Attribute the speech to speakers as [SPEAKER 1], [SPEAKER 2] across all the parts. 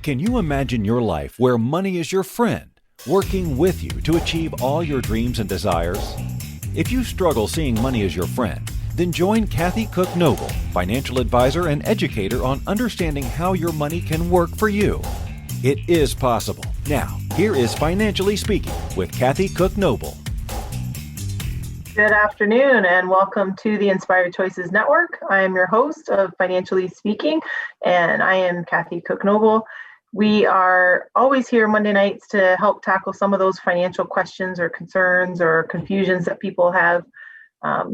[SPEAKER 1] Can you imagine your life where money is your friend, working with you to achieve all your dreams and desires? If you struggle seeing money as your friend, then join Kathy Cook Noble, financial advisor and educator on understanding how your money can work for you. It is possible. Now, here is Financially Speaking with Kathy Cook Noble.
[SPEAKER 2] Good afternoon and welcome to the Inspired Choices Network. I am your host of Financially Speaking, and I am Kathy Cook Noble. We are always here Monday nights to help tackle some of those financial questions or concerns or confusions that people have,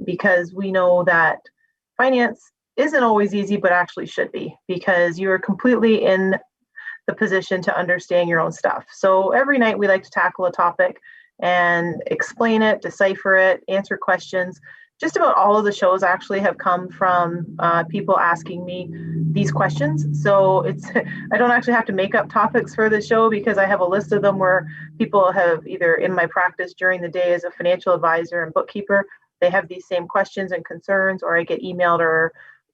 [SPEAKER 2] because we know that finance isn't always easy, but actually should be, because you are completely in the position to understand your own stuff. So every night we like to tackle a topic and explain it, decipher it, answer questions. Just about all of the shows actually have come from people asking me these questions. So I don't actually have to make up topics for the show because I have a list of them where people have either in my practice during the day as a financial advisor and bookkeeper, they have these same questions and concerns, or I get emailed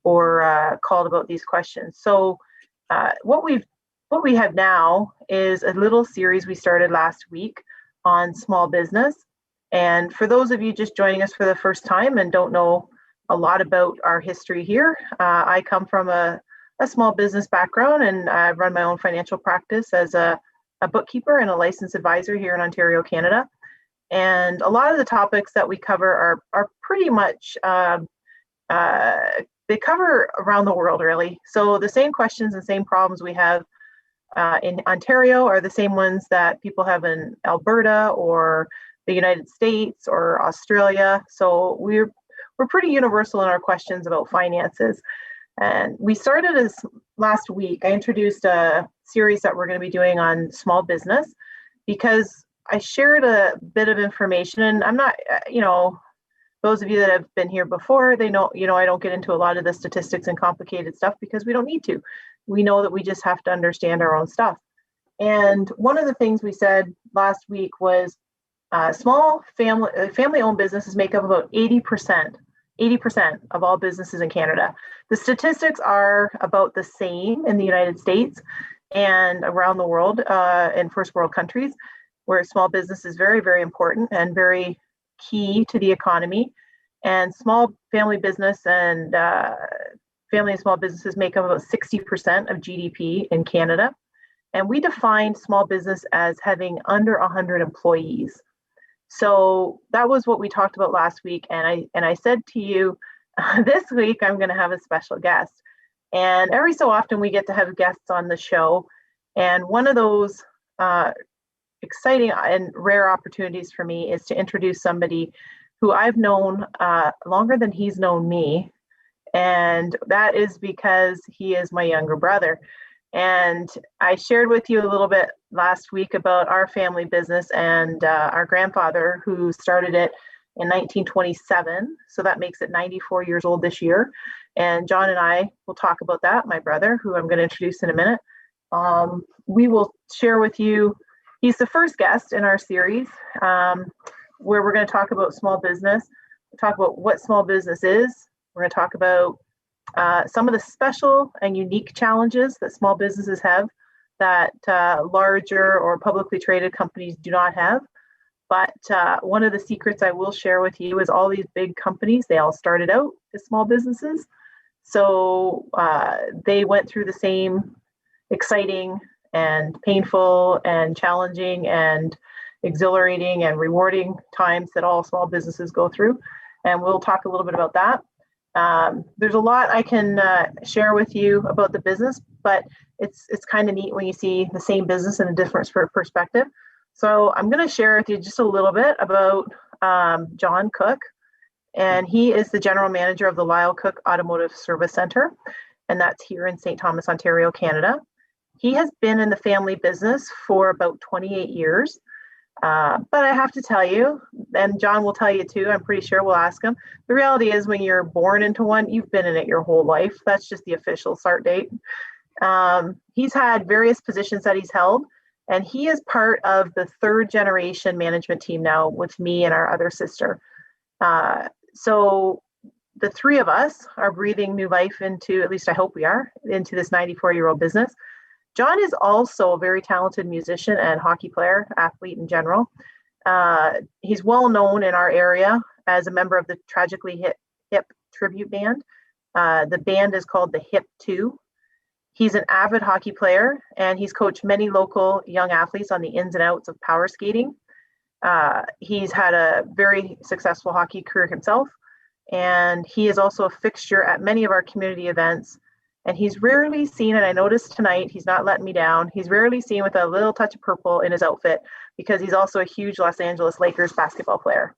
[SPEAKER 2] or called about these questions. So what we have now is a little series we started last week on small business. And for those of you just joining us for the first time and don't know a lot about our history here, I come from a small business background, and I run my own financial practice as a bookkeeper and a licensed advisor here in Ontario, Canada. And a lot of the topics that we cover are pretty much, they cover around the world, really. So the same questions and same problems we have in Ontario are the same ones that people have in Alberta or the United States or Australia. So we're pretty universal in our questions about finances. And we started as last week. I introduced a series that we're going to be doing on small business because I shared a bit of information, and I'm not, those of you that have been here before, they know, I don't get into a lot of the statistics and complicated stuff because we don't need to. We know that we just have to understand our own stuff. And one of the things we said last week was small family-owned businesses make up about 80% of all businesses in Canada. The statistics are about the same in the United States and around the world in first world countries, where small business is very, very important and very key to the economy. And small family business and family and small businesses make up about 60% of GDP in Canada. And we define small business as having under 100 employees. So that was what we talked about last week. And I said to you, this week I'm going to have a special guest. And every so often we get to have guests on the show. And one of those exciting and rare opportunities for me is to introduce somebody who I've known longer than he's known me. And that is because he is my younger brother. And I shared with you a little bit last week about our family business and our grandfather, who started it in 1927. So that makes it 94 years old this year. And John and I will talk about that, my brother, who I'm going to introduce in a minute. We will share with you, he's the first guest in our series where we're going to talk about small business, talk about what small business is. We're going to talk about some of the special and unique challenges that small businesses have that larger or publicly traded companies do not have. But one of the secrets I will share with you is all these big companies, they all started out as small businesses. So they went through the same exciting and painful and challenging and exhilarating and rewarding times that all small businesses go through. And we'll talk a little bit about that. There's a lot I can share with you about the business, but it's kind of neat when you see the same business in a different perspective. So I'm going to share with you just a little bit about John Cook, and he is the general manager of the Lyle Cook Automotive Service Center, and that's here in St. Thomas, Ontario, Canada. He has been in the family business for about 28 years. But I have to tell you, and John will tell you too, I'm pretty sure we'll ask him, the reality is when you're born into one, you've been in it your whole life. That's just the official start date. He's had various positions that he's held, and he is part of the third generation management team now with me and our other sister. So the three of us are breathing new life into, at least I hope we are, into this 94-year-old business. John is also a very talented musician and hockey player, athlete in general. He's well known in our area as a member of the Tragically Hip tribute band. The band is called the Hip 2. He's an avid hockey player, and he's coached many local young athletes on the ins and outs of power skating. He's had a very successful hockey career himself, and he is also a fixture at many of our community events. And he's rarely seen, and I noticed tonight, he's not letting me down, he's rarely seen with a little touch of purple in his outfit, because he's also a huge Los Angeles Lakers basketball player,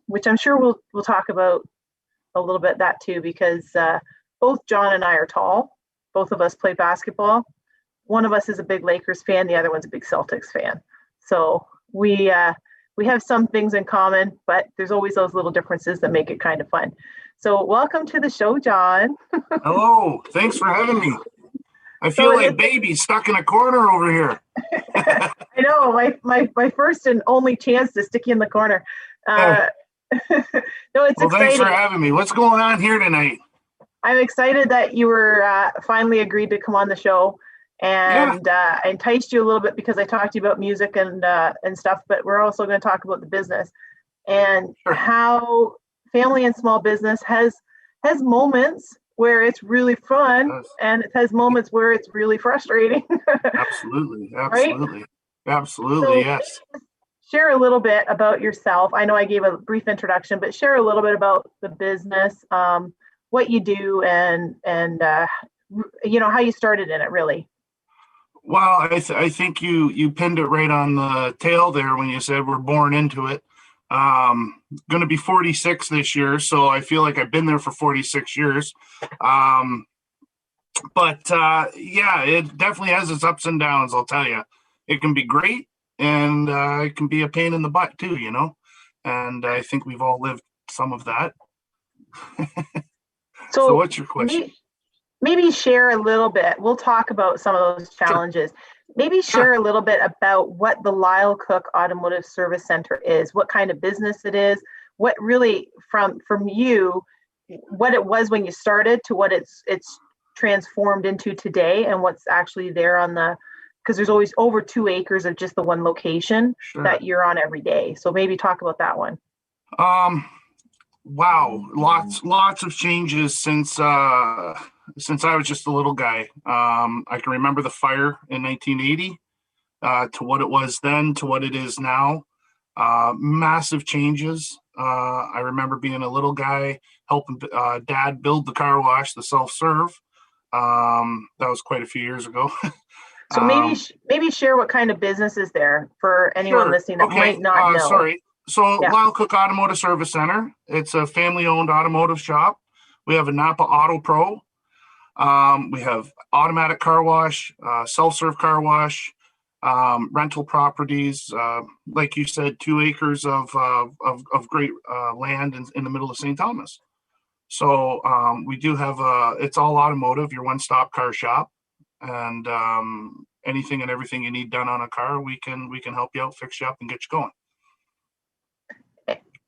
[SPEAKER 2] which I'm sure we'll talk about a little bit that too, because both John and I are tall. Both of us play basketball. One of us is a big Lakers fan, the other one's a big Celtics fan. So we have some things in common, but there's always those little differences that make it kind of fun. So welcome to the show, John.
[SPEAKER 3] Hello, thanks for having me. I feel like baby stuck in a corner over here.
[SPEAKER 2] I know, my first and only chance to stick you in the corner. No, it's exciting.
[SPEAKER 3] Thanks for having me. What's going on here tonight?
[SPEAKER 2] I'm excited that you were finally agreed to come on the show, and I enticed you a little bit because I talked to you about music and stuff, but we're also going to talk about the business and how family and small business has moments where it's really fun, and it has moments where it's really frustrating.
[SPEAKER 3] Absolutely.
[SPEAKER 2] Right?
[SPEAKER 3] Absolutely,
[SPEAKER 2] so
[SPEAKER 3] yes.
[SPEAKER 2] Share a little bit about yourself. I know I gave a brief introduction, but share a little bit about the business, what you do, and how you started in it, really.
[SPEAKER 3] Well, I think you pinned it right on the tail there when you said we're born into it. Going to be 46 this year, so I feel like I've been there for 46 years. But it definitely has its ups and downs, I'll tell you. It can be great, and it can be a pain in the butt too, and I think we've all lived some of that. So what's your question?
[SPEAKER 2] Maybe share a little bit. We'll talk about some of those challenges. Sure. Maybe share a little bit about what the Lyle Cook Automotive Service Center is, what kind of business it is, what really from you, what it was when you started to what it's transformed into today, and what's actually there on because there's always over 2 acres of just the one location that you're on every day. So maybe talk about that one.
[SPEAKER 3] Wow, lots of changes since I was just a little guy. I can remember the fire in 1980 to what it was then to what it is now. Massive changes. I remember being a little guy helping Dad build the car wash, the self-serve. That was quite a few years ago.
[SPEAKER 2] So maybe share what kind of business is there for anyone listening that might not know.
[SPEAKER 3] Sorry. So Lyle Cook Automotive Service Center, it's a family-owned automotive shop. We have a Napa Auto Pro. We have automatic car wash, self-serve car wash, rental properties. Like you said, 2 acres of great land in the middle of St. Thomas. So we do have it's all automotive, your one-stop car shop, and anything and everything you need done on a car, we can help you out, fix you up, and get you going.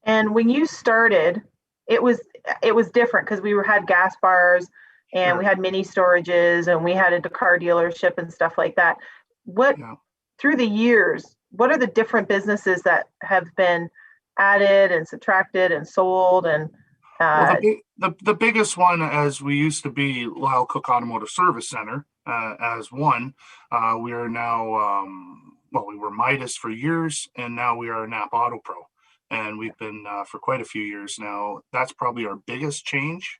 [SPEAKER 2] And when you started, it was different because we had gas bars, and we had mini storages, and we had a car dealership and stuff like that. Through the years, what are the different businesses that have been added and subtracted and sold? And
[SPEAKER 3] the biggest one, as we used to be Lyle Cook Automotive Service Center as one, we are now we were Midas for years, and now we are Napa Auto Pro. And we've been for quite a few years now. That's probably our biggest change.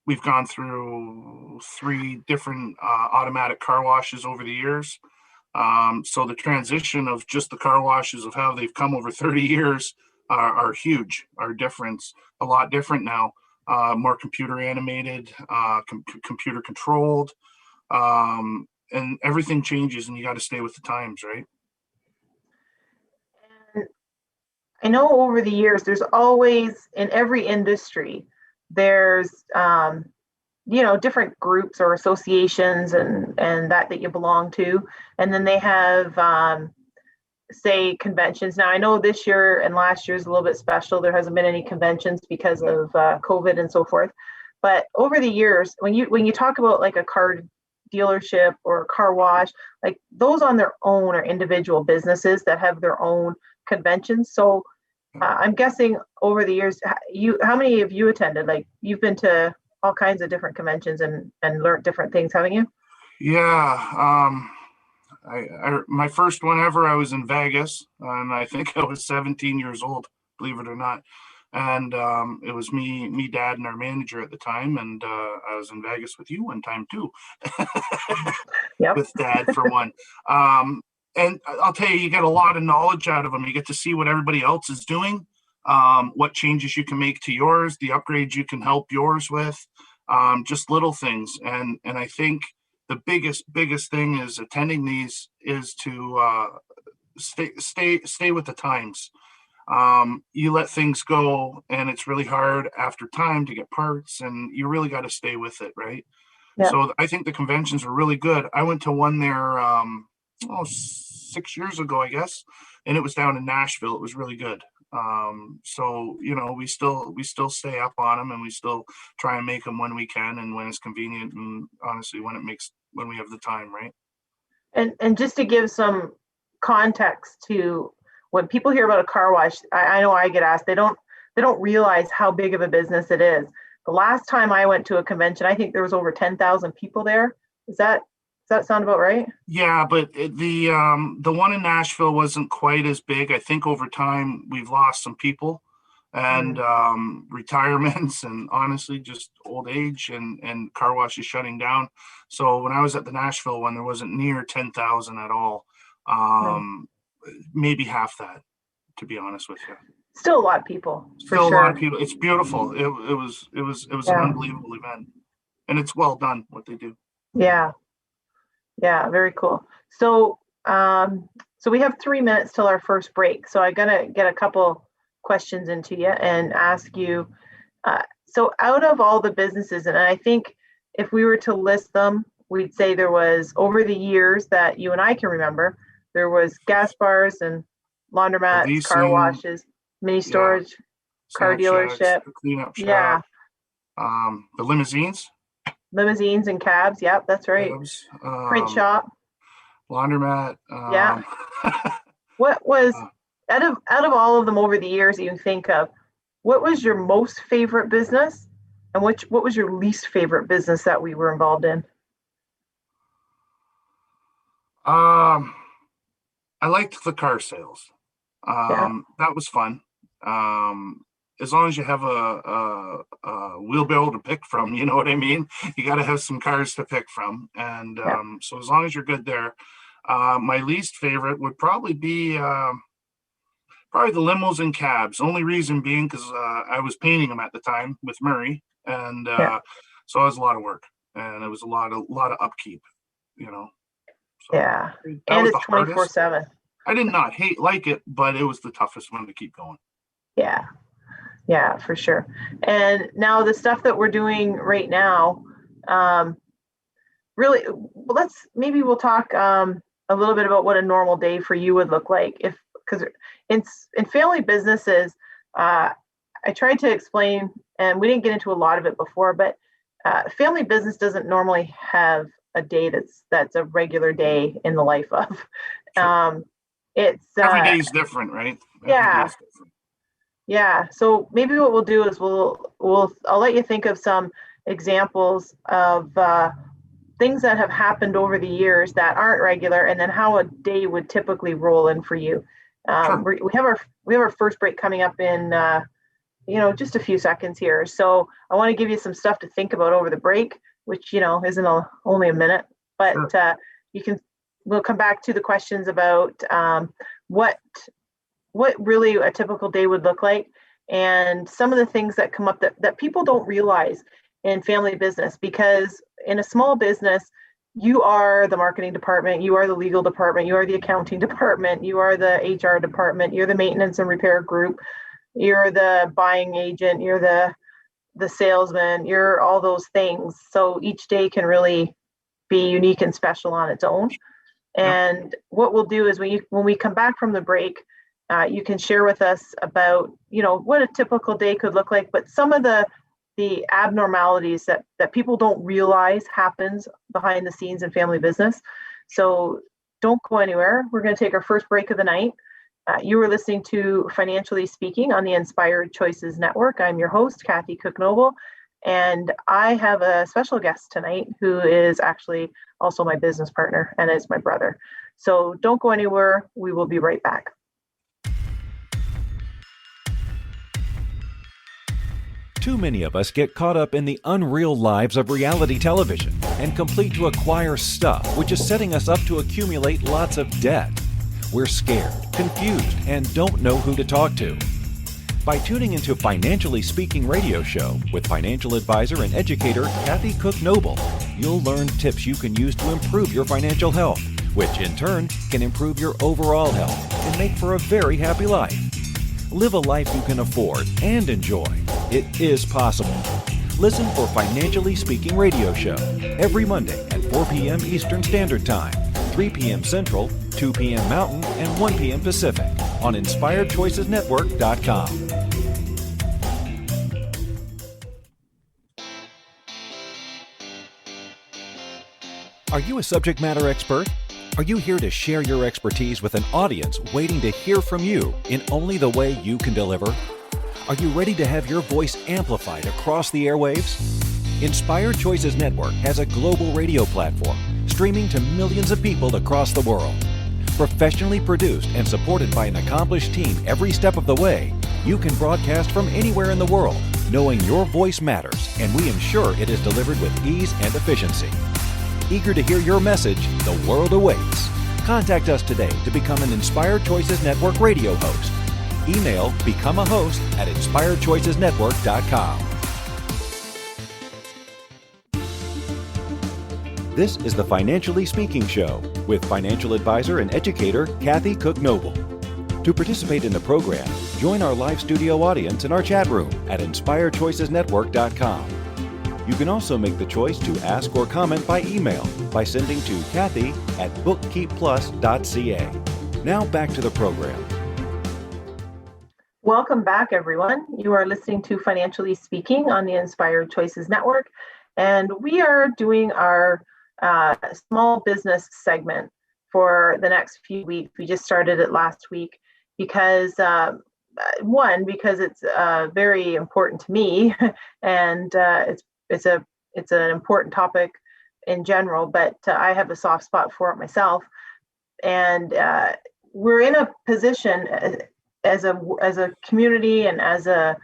[SPEAKER 3] We've gone through 3 different automatic car washes over the years. So the transition of just the car washes of how they've come over 30 years are huge, are different, a lot different now. More computer animated, computer controlled, and everything changes, and you got to stay with the times, right?
[SPEAKER 2] I know over the years, there's always, in every industry, there's, different groups or associations and that you belong to. And then they have, say, conventions. Now, I know this year and last year is a little bit special. There hasn't been any conventions because of COVID and so forth. But over the years, when you talk about like a car dealership or a car wash, like those on their own are individual businesses that have their own conventions. So I'm guessing over the years, how many have you attended? Like you've been to all kinds of different conventions and learned different things, haven't you?
[SPEAKER 3] Yeah. My first one ever, I was in Vegas, and I think I was 17 years old, believe it or not. And it was me, dad, and our manager at the time. And I was in Vegas with you one time too,
[SPEAKER 2] Yep.
[SPEAKER 3] with dad for one. And I'll tell you, you get a lot of knowledge out of them. You get to see what everybody else is doing, what changes you can make to yours, the upgrades you can help yours with, just little things. And I think the biggest thing is attending these is to stay with the times. You let things go, and it's really hard after time to get parts, and you really got to stay with it, right?
[SPEAKER 2] Yeah.
[SPEAKER 3] So I think the conventions were really good. I went to one there 6 years ago, I guess, and it was down in Nashville. It was really good. So we still stay up on them, and we still try and make them when we can and when it's convenient, and honestly when we have the time, right?
[SPEAKER 2] And just to give some context to when people hear about a car wash, I know I get asked, they don't realize how big of a business it is. The last time I went to a convention, I think there was over 10,000 people there. Does that sound about right?
[SPEAKER 3] Yeah, but the one in Nashville wasn't quite as big. I think over time we've lost some people, and retirements, and honestly just old age, and car washes shutting down. So when I was at the Nashville one, there wasn't near 10,000 at all. Maybe half that, to be honest with you.
[SPEAKER 2] Still a lot of people, for
[SPEAKER 3] Still
[SPEAKER 2] sure.
[SPEAKER 3] a lot of people. It's beautiful. It was an unbelievable event, and it's well done what they do.
[SPEAKER 2] Yeah, very cool. So so we have 3 minutes till our first break. So I'm gonna get a couple questions into you and ask you. So out of all the businesses, and I think if we were to list them, we'd say there was, over the years that you and I can remember, there was gas bars and laundromats,
[SPEAKER 3] Leasing,
[SPEAKER 2] car washes, mini storage, car dealership,
[SPEAKER 3] cleanup
[SPEAKER 2] yeah,
[SPEAKER 3] shop, the limousines,
[SPEAKER 2] limousines and cabs. Yep, that's right.
[SPEAKER 3] cabs,
[SPEAKER 2] Print shop.
[SPEAKER 3] laundromat.
[SPEAKER 2] Yeah. What was out of all of them over the years that you think of, what was your most favorite business, and what was your least favorite business that we were involved in?
[SPEAKER 3] I liked the car sales.
[SPEAKER 2] Yeah.
[SPEAKER 3] That was fun. As long as you have a wheelbarrow to pick from, you know what I mean? You got to have some cars to pick from. And so as long as you're good there. My least favorite would probably be probably the limos and cabs. Only reason being because I was painting them at the time with Murray. And so it was a lot of work, and it was a lot of upkeep, you know. So
[SPEAKER 2] Yeah.
[SPEAKER 3] that
[SPEAKER 2] And
[SPEAKER 3] was
[SPEAKER 2] it's
[SPEAKER 3] the hardest.
[SPEAKER 2] 24/7.
[SPEAKER 3] I did not like it, but it was the toughest one to keep going.
[SPEAKER 2] Yeah, for sure. And now the stuff that we're doing right now, really, maybe we'll talk a little bit about what a normal day for you would look like. Because in family businesses, I tried to explain, and we didn't get into a lot of it before, but family business doesn't normally have a day that's a regular day in the life of.
[SPEAKER 3] Sure.
[SPEAKER 2] It's
[SPEAKER 3] every day is different, right?
[SPEAKER 2] Yeah. Yeah. So maybe what we'll do is I'll let you think of some examples of things that have happened over the years that aren't regular, and then how a day would typically roll in for you.
[SPEAKER 3] Sure.
[SPEAKER 2] We have our first break coming up in just a few seconds here. So I want to give you some stuff to think about over the break, which isn't only a minute, but
[SPEAKER 3] Sure.
[SPEAKER 2] We'll come back to the questions about what really a typical day would look like, and some of the things that come up that people don't realize in family business. Because in a small business, you are the marketing department, you are the legal department, you are the accounting department, you are the HR department, you're the maintenance and repair group, you're the buying agent, you're the salesman, you're all those things. So each day can really be unique and special on its own. And what we'll do is when we come back from the break, you can share with us about what a typical day could look like, but some of the the abnormalities that people don't realize happens behind the scenes in family business. So don't go anywhere. We're going to take our first break of the night. You are listening to Financially Speaking on the Inspired Choices Network. I'm your host, Kathy Cook-Noble, and I have a special guest tonight who is actually also my business partner and is my brother. So don't go anywhere. We will be right back.
[SPEAKER 1] Too many of us get caught up in the unreal lives of reality television and complete to acquire stuff, which is setting us up to accumulate lots of debt. We're scared, confused, and don't know who to talk to. By tuning into Financially Speaking radio show with financial advisor and educator Kathy Cook-Noble, you'll learn tips you can use to improve your financial health, which in turn can improve your overall health and make for a very happy life. Live a life you can afford and enjoy. It is possible. Listen for Financially Speaking radio show every Monday at 4 p.m. Eastern Standard Time, 3 p.m. Central, 2 p.m. Mountain, and 1 p.m. Pacific on InspiredChoicesNetwork.com. Are you a subject matter expert? Are you here to share your expertise with an audience waiting to hear from you in only the way you can deliver? Are you ready to have your voice amplified across the airwaves? Inspired Choices Network has a global radio platform streaming to millions of people across the world. Professionally produced and supported by an accomplished team every step of the way, you can broadcast from anywhere in the world, knowing your voice matters, and we ensure it is delivered with ease and efficiency. Eager to hear your message, the world awaits. Contact us today to become an Inspired Choices Network radio host. Email become a host at InspiredChoicesNetwork.com. This is the Financially Speaking Show with financial advisor and educator Kathy Cook-Noble. To participate in the program, join our live studio audience in our chat room at InspiredChoicesNetwork.com. You can also make the choice to ask or comment by email by sending to Kathy@bookkeepplus.ca. Now back to the program.
[SPEAKER 2] Welcome back, everyone. You are listening to Financially Speaking on the Inspired Choices Network, and we are doing our small business segment for the next few weeks. We just started it last week because because it's very important to me, and it's an important topic in general. But I have a soft spot for it myself, and we're in a position as a community and as a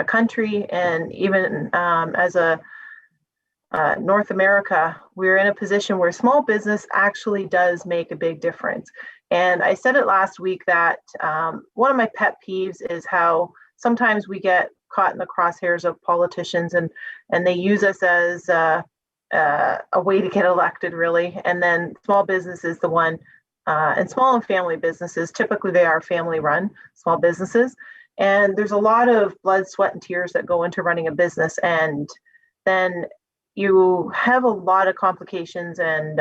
[SPEAKER 2] country, and even as a North America, we're in a position where small business actually does make a big difference. And I said it last week that one of my pet peeves is how sometimes we get caught in the crosshairs of politicians, and they use us as a way to get elected, really. And then small business is the one, and small and family businesses, typically they are family run small businesses. And there's a lot of blood, sweat, and tears that go into running a business. And then you have a lot of complications, and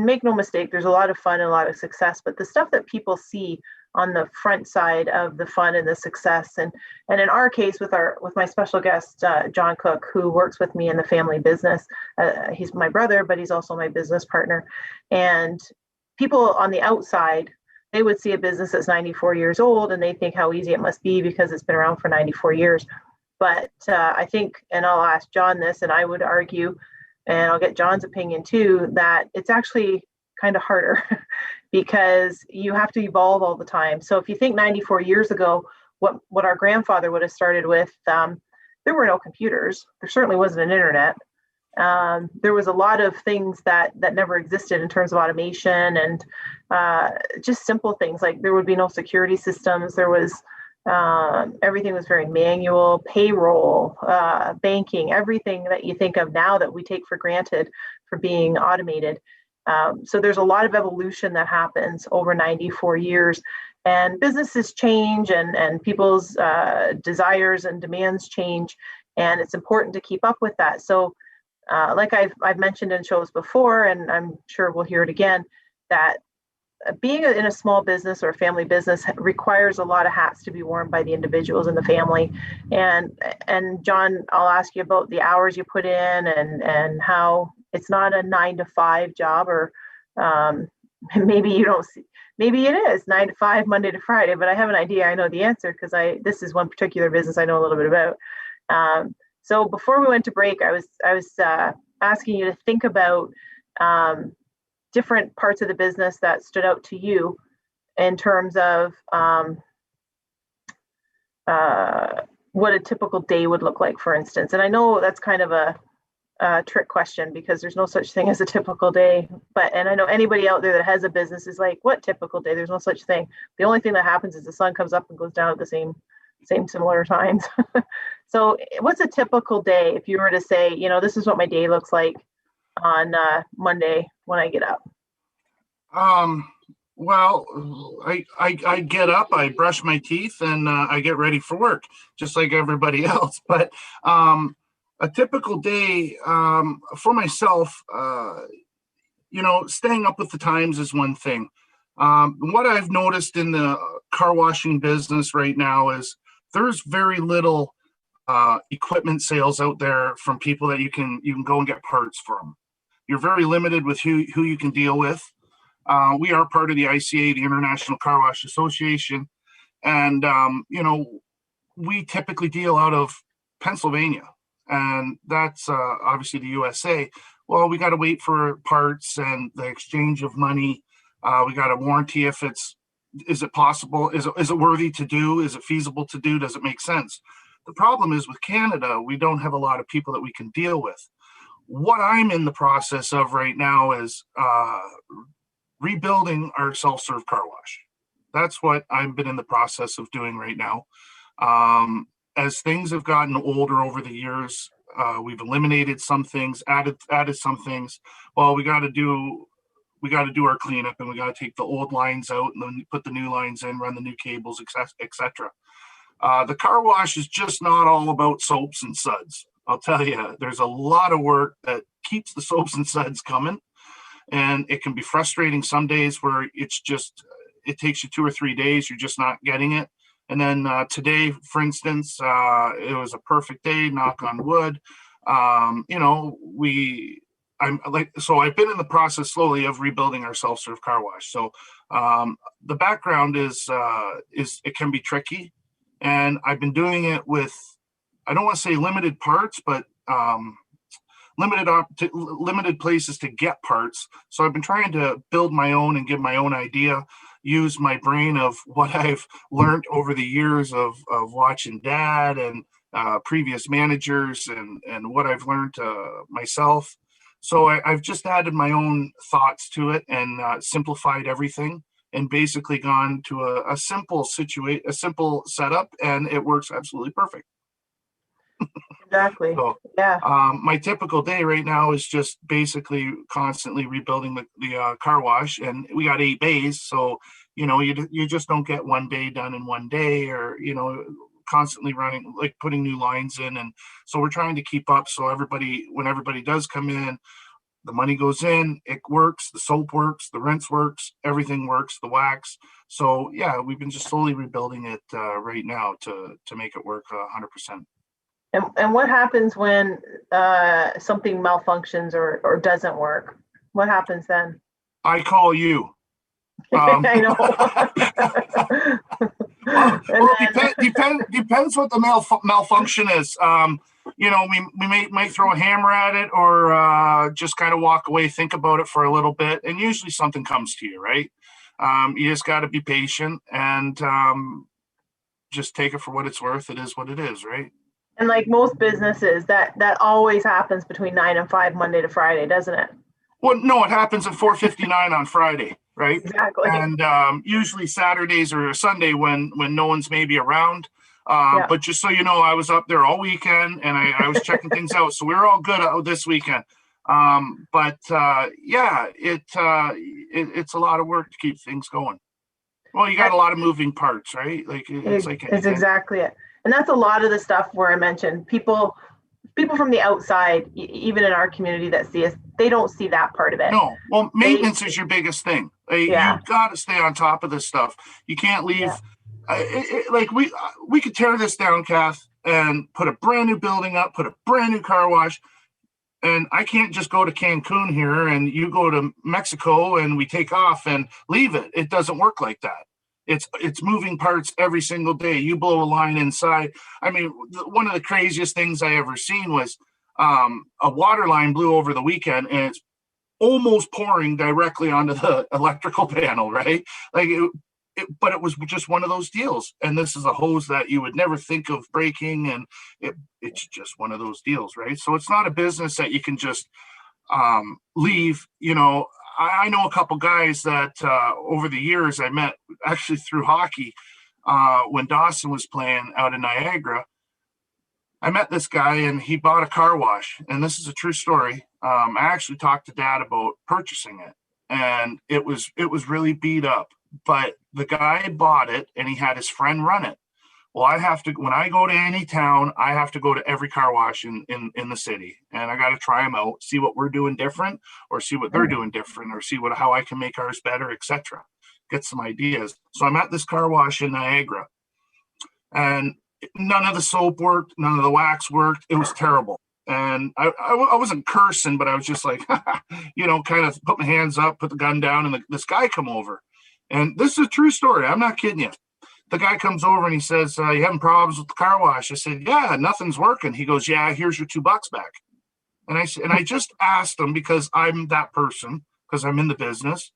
[SPEAKER 2] make no mistake, there's a lot of fun and a lot of success, but the stuff that people see on the front side of the fun and the success, and in our case with my special guest, John Cook, who works with me in the family business, he's my brother, but he's also my business partner. And people on the outside, they would see a business that's 94 years old and they think how easy it must be because it's been around for 94 years. But I think, and I'll ask John this, and I would argue, and I'll get John's opinion too, that it's actually kind of harder because you have to evolve all the time. So if you think 94 years ago, what our grandfather would have started with, there were no computers. There certainly wasn't an internet. There was a lot of things that never existed in terms of automation, and just simple things like there would be no security systems. There was everything was very manual, payroll, banking, everything that you think of now that we take for granted for being automated. So there's a lot of evolution that happens over 94 years, and businesses change, and people's desires and demands change, and it's important to keep up with that. So like I've mentioned in shows before, and I'm sure we'll hear it again, that being in a small business or a family business requires a lot of hats to be worn by the individuals in the family. And John, I'll ask you about the hours you put in and how it's not a 9 to 5 job, or maybe you don't see, maybe it is 9 to 5, Monday to Friday, but I have an idea. I know the answer because this is one particular business I know a little bit about. So before we went to break, I was asking you to think about different parts of the business that stood out to you in terms of what a typical day would look like, for instance. And I know that's kind of a trick question because there's no such thing as a typical day. And I know anybody out there that has a business is like, what typical day? There's no such thing. The only thing that happens is the sun comes up and goes down at the same similar times. So what's a typical day if you were to say, this is what my day looks like on Monday when I get up?
[SPEAKER 3] Well, I get up, I brush my teeth, and I get ready for work, just like everybody else. But a typical day for myself, staying up with the times is one thing. What I've noticed in the car washing business right now is there's very little equipment sales out there from people that you can go and get parts from. You're very limited with who you can deal with. We are part of the ICA, the International Car Wash Association, and we typically deal out of Pennsylvania, and that's obviously the USA. Well, we got to wait for parts and the exchange of money. We got a warranty if is it possible? Is it worthy to do? Is it feasible to do? Does it make sense? The problem is with Canada, we don't have a lot of people that we can deal with. What I'm in the process of right now is rebuilding our self-serve car wash. That's what I've been in the process of doing right now. As things have gotten older over the years, we've eliminated some things, added some things. Well, we got to do our cleanup, and we got to take the old lines out and then put the new lines in, run the new cables, etc. The car wash is just not all about soaps and suds. I'll tell you, there's a lot of work that keeps the soaps and suds coming, and it can be frustrating some days where it takes you 2 or 3 days, you're just not getting it. And then today, for instance, it was a perfect day, knock on wood. I've been in the process slowly of rebuilding our self-serve car wash. So the background is it can be tricky, and I've been doing it with, I don't want to say limited parts, but limited places to get parts. So I've been trying to build my own and give my own idea, use my brain of what I've learned over the years of watching Dad and previous managers and what I've learned myself. So I've just added my own thoughts to it and simplified everything, and basically gone to a simple setup, and it works absolutely perfect.
[SPEAKER 2] Exactly.
[SPEAKER 3] So,
[SPEAKER 2] yeah.
[SPEAKER 3] My typical day right now is just basically constantly rebuilding the car wash, and we got 8 bays, so you just don't get one bay done in one day, or constantly running, like putting new lines in, and so we're trying to keep up. So when everybody does come in, the money goes in, it works, the soap works, the rinse works, everything works, the wax. So yeah, we've been just slowly rebuilding it right now to make it work 100%.
[SPEAKER 2] And what happens when something malfunctions or doesn't work? What happens then?
[SPEAKER 3] I call you.
[SPEAKER 2] I know.
[SPEAKER 3] Depends what the malfunction is. We might throw a hammer at it, or just kind of walk away, think about it for a little bit, and usually something comes to you, right? You just got to be patient and just take it for what it's worth. It is what it is, right?
[SPEAKER 2] And like most businesses, that always happens between 9 and 5, Monday to Friday, doesn't it?
[SPEAKER 3] Well, no, it happens at 4:59 on Friday, right?
[SPEAKER 2] Exactly.
[SPEAKER 3] And usually Saturdays or Sunday when no one's maybe around. But just so you know, I was up there all weekend, and I was checking things out. So we were all good this weekend. It's a lot of work to keep things going. Well, you got a lot of moving parts, right? It's
[SPEAKER 2] exactly it. And that's a lot of the stuff where I mentioned people from the outside, even in our community that see us, they don't see that part of it.
[SPEAKER 3] No, well, maintenance is your biggest thing. Like,
[SPEAKER 2] Yeah.
[SPEAKER 3] you got to stay on top of this stuff. You can't leave.
[SPEAKER 2] Yeah.
[SPEAKER 3] Like we could tear this down, Kath, and put a brand new building up, put a brand new car wash. And I can't just go to Cancun here and you go to Mexico and we take off and leave it. It doesn't work like that. It's moving parts every single day. You blow a line inside. I mean, one of the craziest things I ever seen was a water line blew over the weekend, and it's almost pouring directly onto the electrical panel, right? Like but it was just one of those deals. And this is a hose that you would never think of breaking, and it's just one of those deals, right? So it's not a business that you can just leave. You know, I know a couple guys that over the years I met actually through hockey when Dawson was playing out in Niagara. I met this guy and he bought a car wash, and this is a true story. I actually talked to Dad about purchasing it, and it was really beat up, but the guy bought it and he had his friend run it. Well, when I go to any town, I have to go to every car wash in the city, and I got to try them out, see what we're doing different, or see what they're doing different, or see how I can make ours better, etc. Get some ideas. So I'm at this car wash in Niagara, and none of the soap worked, none of the wax worked. It was terrible. And I wasn't cursing, but I was just like, kind of put my hands up, put the gun down, and this guy come over. And this is a true story. I'm not kidding you. The guy comes over and he says, you having problems with the car wash? I said, yeah, nothing's working. He goes, yeah, here's your $2 back. And I just asked him, because I'm that person, because I'm in the business.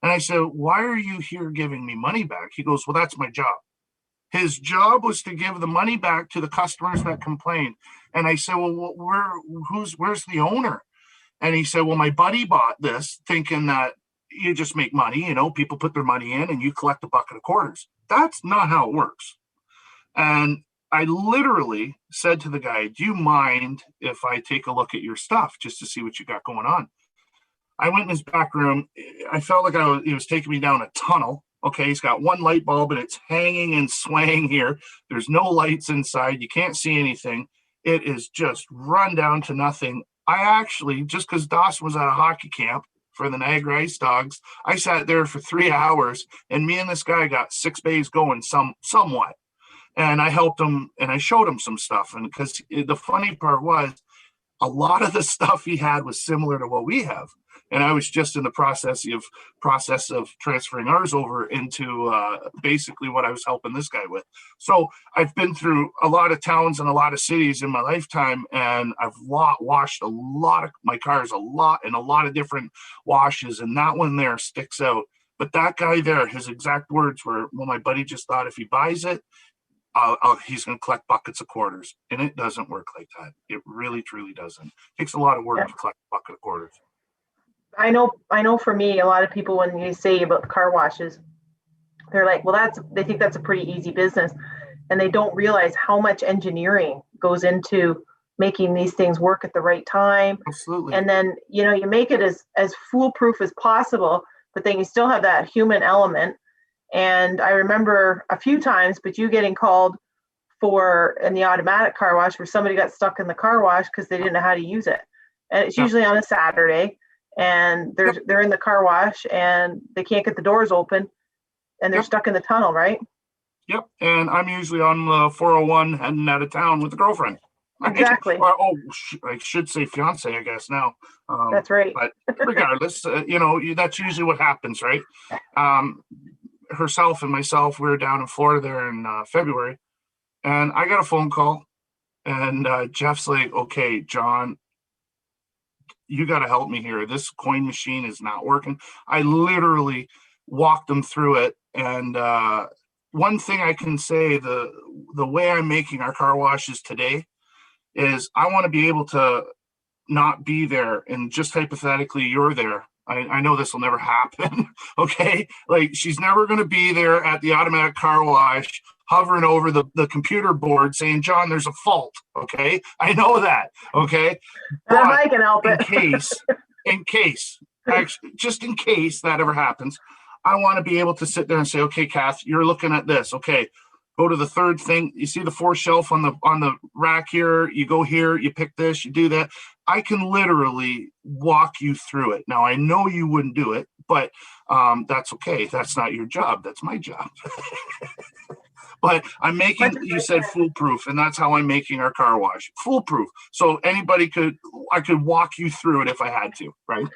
[SPEAKER 3] And I said, why are you here giving me money back? He goes, well, that's my job. His job was to give the money back to the customers that complained. And I said, well, where's the owner? And he said, well, my buddy bought this thinking that you just make money, people put their money in and you collect a bucket of quarters. That's not how it works. And I literally said to the guy, do you mind if I take a look at your stuff just to see what you got going on? I went in his back room. I felt like he was taking me down a tunnel. Okay, he's got one light bulb and it's hanging and swaying here. There's no lights inside. You can't see anything. It is just run down to nothing. I actually, just because Dawson was at a hockey camp for the Niagara Ice Dogs, I sat there for 3 hours, and me and this guy got 6 bays going somewhat. And I helped him and I showed him some stuff. And because the funny part was, a lot of the stuff he had was similar to what we have. And I was just in the process of transferring ours over into basically what I was helping this guy with. So I've been through a lot of towns and a lot of cities in my lifetime, and I've washed a lot of my cars in a lot of different washes, and that one there sticks out. But that guy there, his exact words were, well, my buddy just thought if he buys it, he's going to collect buckets of quarters. And it doesn't work like that. It really, truly doesn't. It takes a lot of work to collect a bucket of quarters.
[SPEAKER 2] I know for me, a lot of people, when you say about the car washes, they're like, well, they think that's a pretty easy business. And they don't realize how much engineering goes into making these things work at the right time.
[SPEAKER 3] Absolutely.
[SPEAKER 2] And then, you make it as foolproof as possible, but then you still have that human element. And I remember a few times, but you getting called in the automatic car wash where somebody got stuck in the car wash because they didn't know how to use it. And it's usually on a Saturday, and they're in the car wash and they can't get the doors open, and they're stuck in the tunnel, right?
[SPEAKER 3] Yep. And I'm usually on the 401 heading out of town with a girlfriend.
[SPEAKER 2] Exactly.
[SPEAKER 3] I should say fiance, I guess now.
[SPEAKER 2] That's right.
[SPEAKER 3] But regardless, that's usually what happens, right? Herself and myself, we were down in Florida there in February, and I got a phone call, and Jeff's like, okay, John, you got to help me here. This coin machine is not working. I literally walked them through it. And one thing I can say, the way I'm making our car washes today is I want to be able to not be there, and just hypothetically, you're there. I know this will never happen. Okay. Like, she's never going to be there at the automatic car wash, hovering over the computer board saying, John, there's a fault. Okay. I know that. Okay.
[SPEAKER 2] But I can help it.
[SPEAKER 3] Just in case that ever happens, I want to be able to sit there and say, okay, Kath, you're looking at this. Okay. Go to the third thing. You see the 4th shelf on the rack here. You go here, you pick this, you do that. I can literally walk you through it. Now, I know you wouldn't do it, but that's okay. That's not your job. That's my job. But I'm making, you said foolproof, and that's how I'm making our car wash foolproof. So I could walk you through it if I had to, right?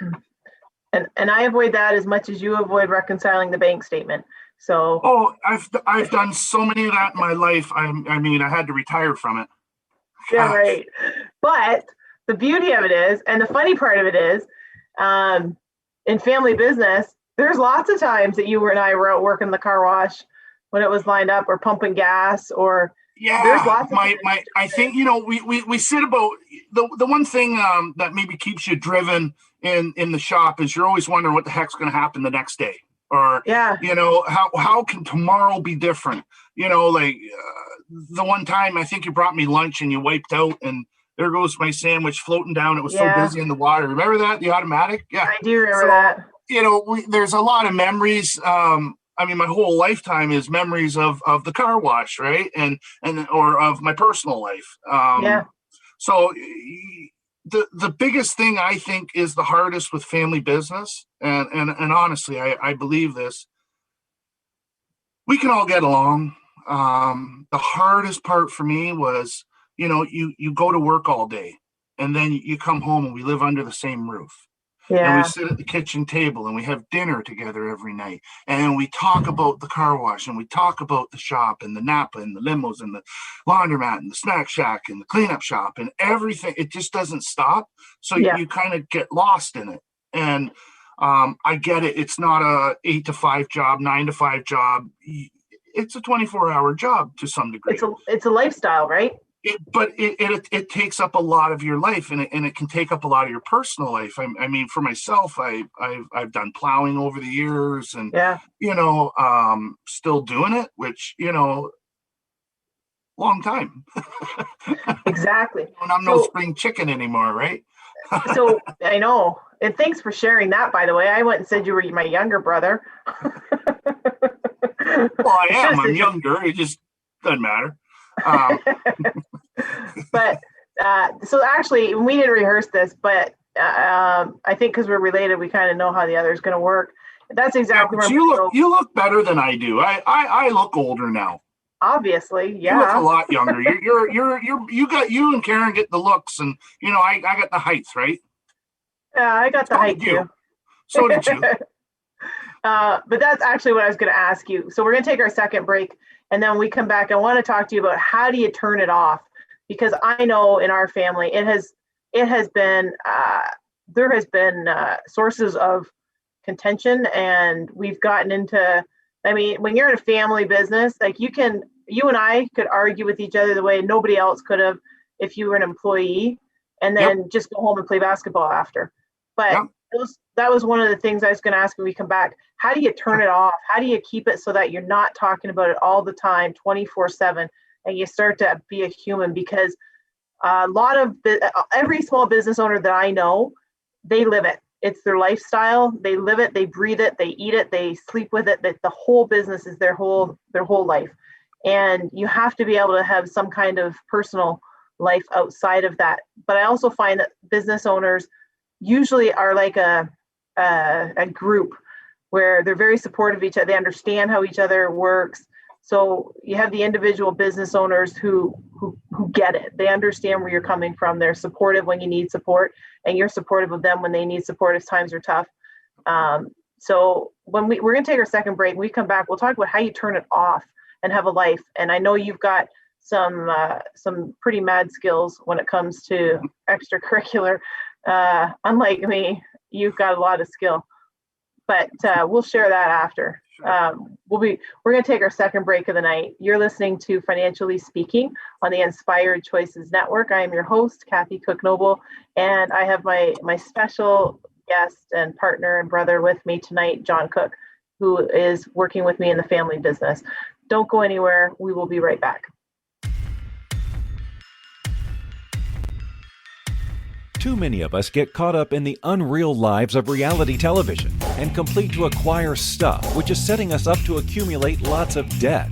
[SPEAKER 2] And I avoid that as much as you avoid reconciling the bank statement. So
[SPEAKER 3] I've done so many of that in my life. I mean, I had to retire from it.
[SPEAKER 2] Yeah, right. But the beauty of it is, and the funny part of it is, in family business, there's lots of times that you and I were out working the car wash when it was lined up, or pumping gas, or there's lots of
[SPEAKER 3] I think, we sit about the one thing that maybe keeps you driven in the shop is you're always wondering what the heck's going to happen the next day, or how can tomorrow be different? The one time I think you brought me lunch and you wiped out, and there goes my sandwich floating down. It was so busy in the water. Remember that? The automatic? Yeah,
[SPEAKER 2] I do remember that.
[SPEAKER 3] There's a lot of memories. I mean, my whole lifetime is memories of the car wash, right? Or of my personal life. So the biggest thing I think is the hardest with family business, and honestly, I believe this. We can all get along. The hardest part for me was, you go to work all day, and then you come home and we live under the same roof. And we sit at the kitchen table and we have dinner together every night. And we talk about the car wash, and we talk about the shop and the Napa and the limos and the laundromat and the snack shack and the cleanup shop and everything. It just doesn't stop. So you kind of get lost in it. And I get it. It's not a 8 to 5 job, 9 to 5 job. It's a 24-hour job to some degree.
[SPEAKER 2] It's a lifestyle, right?
[SPEAKER 3] It takes up a lot of your life, and it can take up a lot of your personal life. I mean, for myself, I've done plowing over the years, and still doing it, which long time.
[SPEAKER 2] Exactly.
[SPEAKER 3] And I'm no spring chicken anymore, right?
[SPEAKER 2] So I know, and thanks for sharing that. By the way, I went and said you were my younger brother.
[SPEAKER 3] Well, I am. I'm younger. It just doesn't matter.
[SPEAKER 2] But so actually, we didn't rehearse this, but I think because we're related, we kind of know how the other is going to work. That's exactly where
[SPEAKER 3] you look better than I do. I look older now.
[SPEAKER 2] Obviously, yeah.
[SPEAKER 3] You look a lot younger. You and Karen get the looks, and I got the height, right?
[SPEAKER 2] Yeah, I got the height too.
[SPEAKER 3] So did you.
[SPEAKER 2] But that's actually what I was going to ask you. So we're going to take our second break, and then when we come back, I want to talk to you about how do you turn it off? Because I know in our family, it has been there has been sources of contention, and we've gotten into. I mean, when you're in a family business, like you and I could argue with each other the way nobody else could have if you were an employee, and then just go home and play basketball after. But that was one of the things I was going to ask when we come back. How do you turn it off? How do you keep it so that you're not talking about it all the time, 24/7, and you start to be a human? Because a lot of every small business owner that I know, they live it. It's their lifestyle. They live it. They breathe it. They eat it. They sleep with it. That the whole business is their whole life. And you have to be able to have some kind of personal life outside of that. But I also find that business owners usually are like a group where they're very supportive of each other. They understand how each other works. So you have the individual business owners who get it. They understand where you're coming from. They're supportive when you need support, and you're supportive of them when they need support if times are tough. So when we're going to take our second break, when we come back, we'll talk about how you turn it off and have a life. And I know you've got some pretty mad skills when it comes to extracurricular. Unlike me, you've got a lot of skill, but we'll share that after. We're going to take our second break of the night. You're listening to Financially Speaking on the Inspired Choices Network. I am your host, Kathy Cook Noble, and I have my special guest and partner and brother with me tonight, John Cook, who is working with me in the family business. Don't go anywhere. We will be right back.
[SPEAKER 1] Too many of us get caught up in the unreal lives of reality television and complete to acquire stuff, which is setting us up to accumulate lots of debt.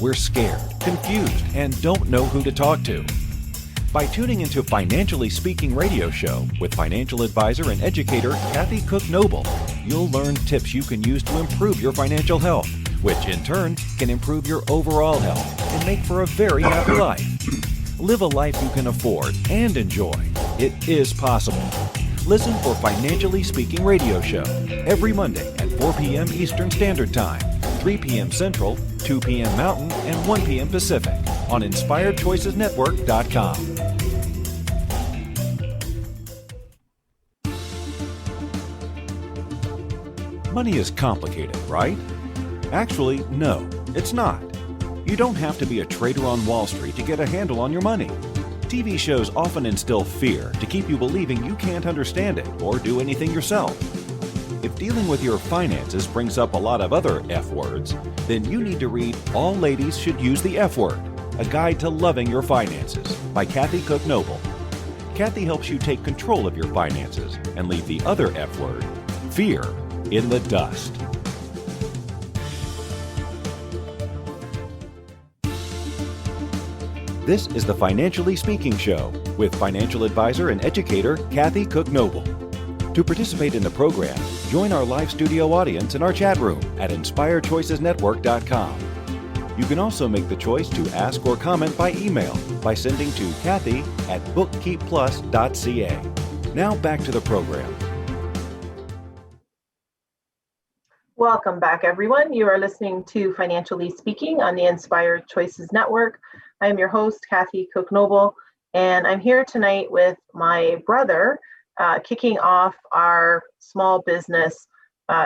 [SPEAKER 1] We're scared, confused, and don't know who to talk to. By tuning into Financially Speaking Radio Show with financial advisor and educator Kathy Cook Noble, you'll learn tips you can use to improve your financial health, which in turn can improve your overall health and make for a very happy life. Live a life you can afford and enjoy. It is possible. Listen for Financially Speaking Radio Show every Monday at 4 p.m. Eastern Standard Time, 3 p.m. Central, 2 p.m. Mountain, and 1 p.m. Pacific on InspiredChoicesNetwork.com. Money is complicated, right? Actually, no, it's not. You don't have to be a trader on Wall Street to get a handle on your money. TV shows often instill fear to keep you believing you can't understand it or do anything yourself. If dealing with your finances brings up a lot of other F words, then you need to read All Ladies Should Use the F Word, A Guide to Loving Your Finances by Kathy Cook Noble. Kathy helps you take control of your finances and leave the other F word, fear, in the dust. This is the Financially Speaking Show with financial advisor and educator Kathy Cook Noble. To participate in the program, join our live studio audience in our chat room at InspiredChoicesNetwork.com. You can also make the choice to ask or comment by email by sending to Kathy@bookkeepplus.ca. Now back to the program.
[SPEAKER 2] Welcome back, everyone. You are listening to Financially Speaking on the Inspired Choices Network. I am your host, Kathy Cook Noble, and I'm here tonight with my brother, kicking off our small business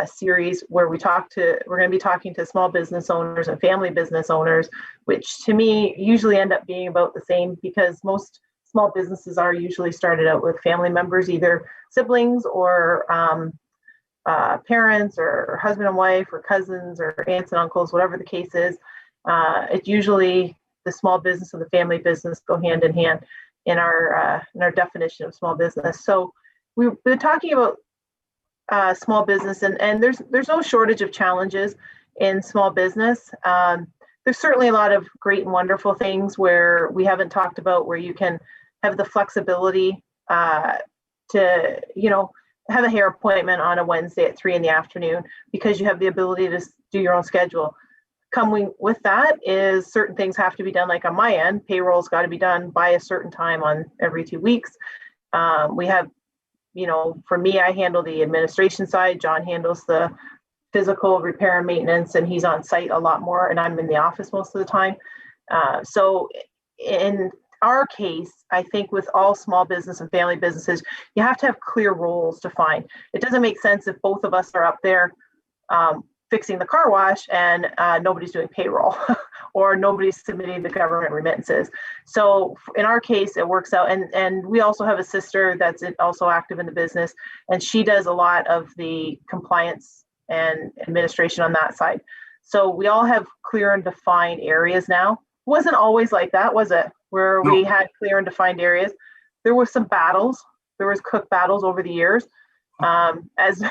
[SPEAKER 2] series where we're going to be talking to small business owners and family business owners, which to me usually end up being about the same because most small businesses are usually started out with family members, either siblings or parents or husband and wife or cousins or aunts and uncles, whatever the case is. It's usually the small business and the family business go hand in hand in our definition of small business. So we've been talking about small business, and there's no shortage of challenges in small business. There's certainly a lot of great and wonderful things where we haven't talked about, where you can have the flexibility to have a hair appointment on a Wednesday at 3 p.m. because you have the ability to do your own schedule. Coming with that is certain things have to be done, like on my end, payroll's got to be done by a certain time on every 2 weeks. We have, for me, I handle the administration side. John handles the physical repair and maintenance, and he's on site a lot more, and I'm in the office most of the time. So in our case, I think with all small business and family businesses, you have to have clear roles defined. It doesn't make sense if both of us are up there fixing the car wash and nobody's doing payroll or nobody's submitting the government remittances. So in our case, it works out. And we also have a sister that's also active in the business, and she does a lot of the compliance and administration on that side. So we all have clear and defined areas now. It wasn't always like that, was it? Where we had clear and defined areas. There were some battles. There was cook battles over the years, as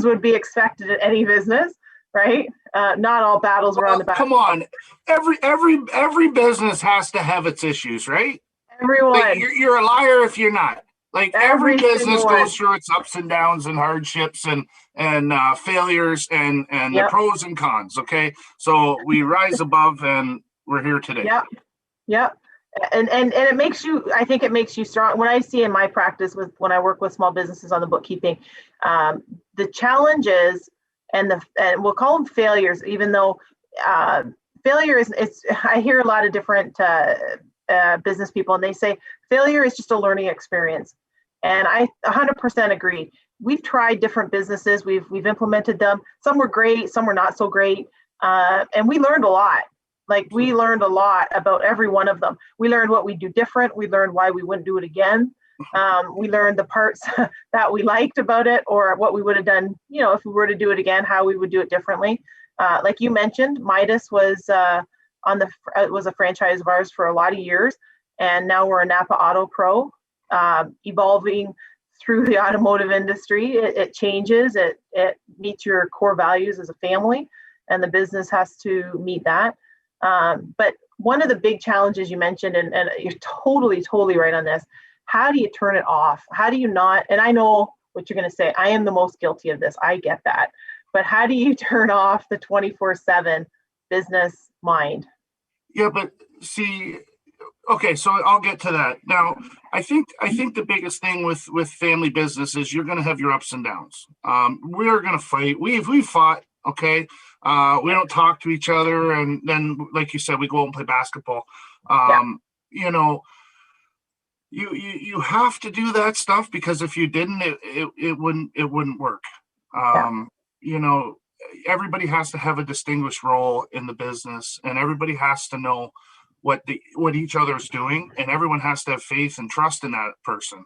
[SPEAKER 2] would be expected at any business, right? Not all battles were on the back.
[SPEAKER 3] Come on, every business has to have its issues, right?
[SPEAKER 2] Everyone.
[SPEAKER 3] Like, you're a liar if you're not. Like every business
[SPEAKER 2] one
[SPEAKER 3] goes through its ups and downs and hardships and failures and the pros and cons. Okay, so we rise above, and we're here today.
[SPEAKER 2] Yep. And it makes you, I think it makes you strong. When I see in my practice when I work with small businesses on the bookkeeping, the challenges and we'll call them failures, even though failure I hear a lot of different business people, and they say failure is just a learning experience. And I 100% agree. We've tried different businesses. We've implemented them. Some were great, some were not so great. And we learned a lot. Like, we learned a lot about every one of them. We learned what we do different. We learned why we wouldn't do it again. We learned the parts that we liked about it, or what we would have done, if we were to do it again, how we would do it differently. Like you mentioned, Midas was was a franchise of ours for a lot of years, and now we're a Napa Auto Pro, evolving through the automotive industry. It changes. It meets your core values as a family, and the business has to meet that. But one of the big challenges you mentioned, and you're totally right on this. How do you turn it off? How do you not? And I know what you're going to say. I am the most guilty of this. I get that. But how do you turn off the 24/7 business mind?
[SPEAKER 3] Yeah, but see, okay, so I'll get to that. Now, I think the biggest thing with family business is you're going to have your ups and downs. We're going to fight. We've fought. Okay, we don't talk to each other, and then, like you said, we go out and play basketball.
[SPEAKER 2] Yeah.
[SPEAKER 3] You know, you have to do that stuff, because if you didn't, it wouldn't work.
[SPEAKER 2] Yeah.
[SPEAKER 3] You know, everybody has to have a distinguished role in the business, and everybody has to know what each other is doing, and everyone has to have faith and trust in that person.